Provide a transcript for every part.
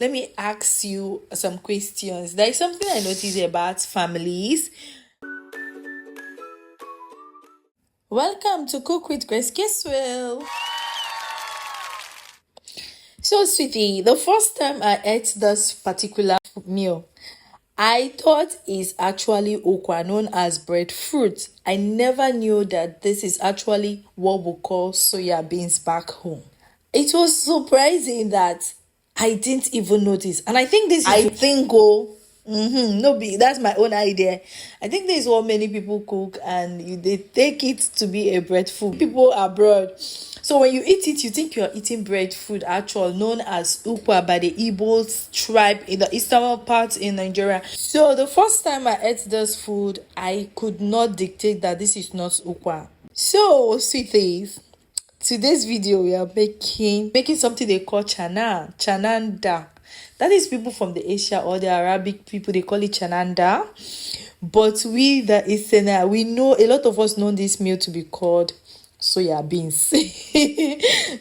Let me ask you some questions. There is something I noticed about families. Welcome to Cook with Grace Kiswell. So, sweetie, the first time I ate this particular meal, I thought it's actually okra, known as breadfruit. I never knew that this is actually what we call soya beans back home. It was surprising that I didn't even notice. And I think this is no be that's my own idea. I think this is what many people cook and they take it to be a breadfruit. People abroad. So when you eat it, you think you're eating breadfruit, actual known as ukwa by the Igbos tribe in the eastern part in Nigeria. So the first time I ate this food, I could not dictate that this is not ukwa. So, sweeties, today's video we are making something they call chananda. That is people from the Asia or the Arabic people, they call it chananda. But we the Eastern, we know a lot of us know this meal to be called soya beans.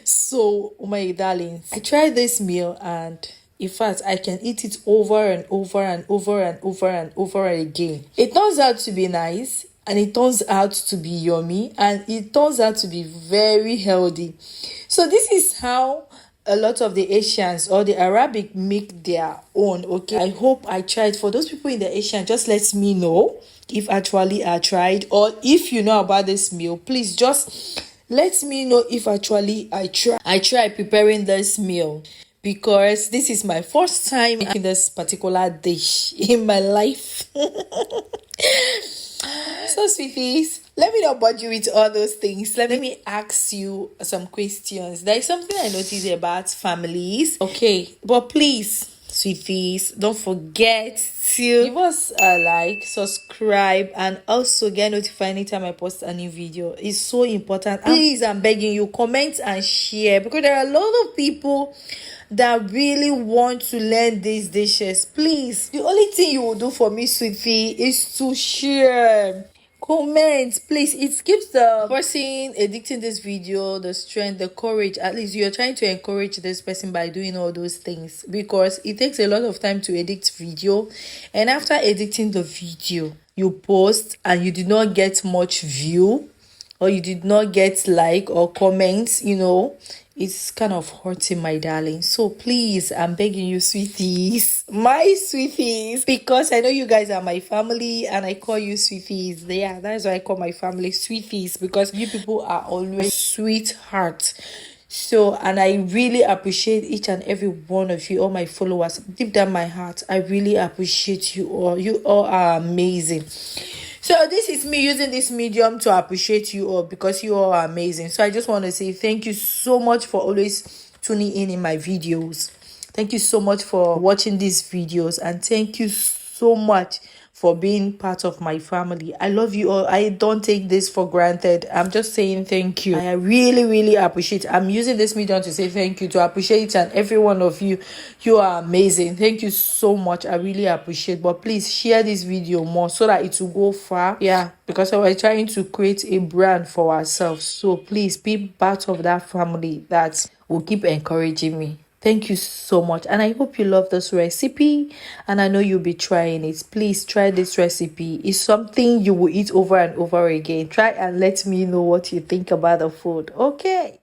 So, oh my darlings, I tried this meal and in fact, I can eat it over and over and over and over and over again. It turns out to be nice and it turns out to be yummy and it turns out to be very healthy. So this is how a lot of the Asians or the Arabic make their own. Okay, I hope I tried. For those people in the Asian, just let me know if actually I tried, or if you know about this meal, please just let me know if actually I tried preparing this meal, because this is my first time making this particular dish in my life. So, sweeties, let me not bother you with all those things. Let me ask you some questions. There is something I noticed about families. Okay, but please, sweeties, don't forget to give us a like, subscribe, and also get notified anytime I post a new video. It's so important. Please, I'm begging you, comment and share, because there are a lot of people that really want to learn these dishes. Please, the only thing you will do for me, sweetie, is to share, comment, please. It gives the person editing this video the strength, the courage. At least you're trying to encourage this person by doing all those things, because it takes a lot of time to edit video, and after editing the video you post and you did not get much view, or you did not get like or comments, it's kind of hurting, my darling. So please, I'm begging you, sweeties, my sweeties, because I know you guys are my family and I call you sweeties. Yeah, that's why I call my family sweeties, because you people are always sweethearts. So, and I really appreciate each and every one of you, all my followers, deep down my heart. I really appreciate you all. You all are amazing. So this is me using this medium to appreciate you all, because you all are amazing. So I just want to say thank you so much for always tuning in my videos. Thank you so much for watching these videos, and thank you so much for being part of my family. I love you all. I don't take this for granted. I'm just saying thank you. I really, really appreciate it. I'm using this medium to say thank you, to appreciate each and every one of you. You are amazing. Thank you so much. I really appreciate. But please share this video more so that it will go far. Yeah, because we're trying to create a brand for ourselves. So please be part of that family that will keep encouraging me. Thank you so much, and I hope you love this recipe, and I know you'll be trying it. Please try this recipe. It's something you will eat over and over again. Try and let me know what you think about the food. Okay.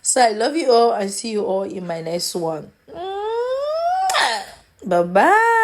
So I love you all and see you all in my next one. Bye bye.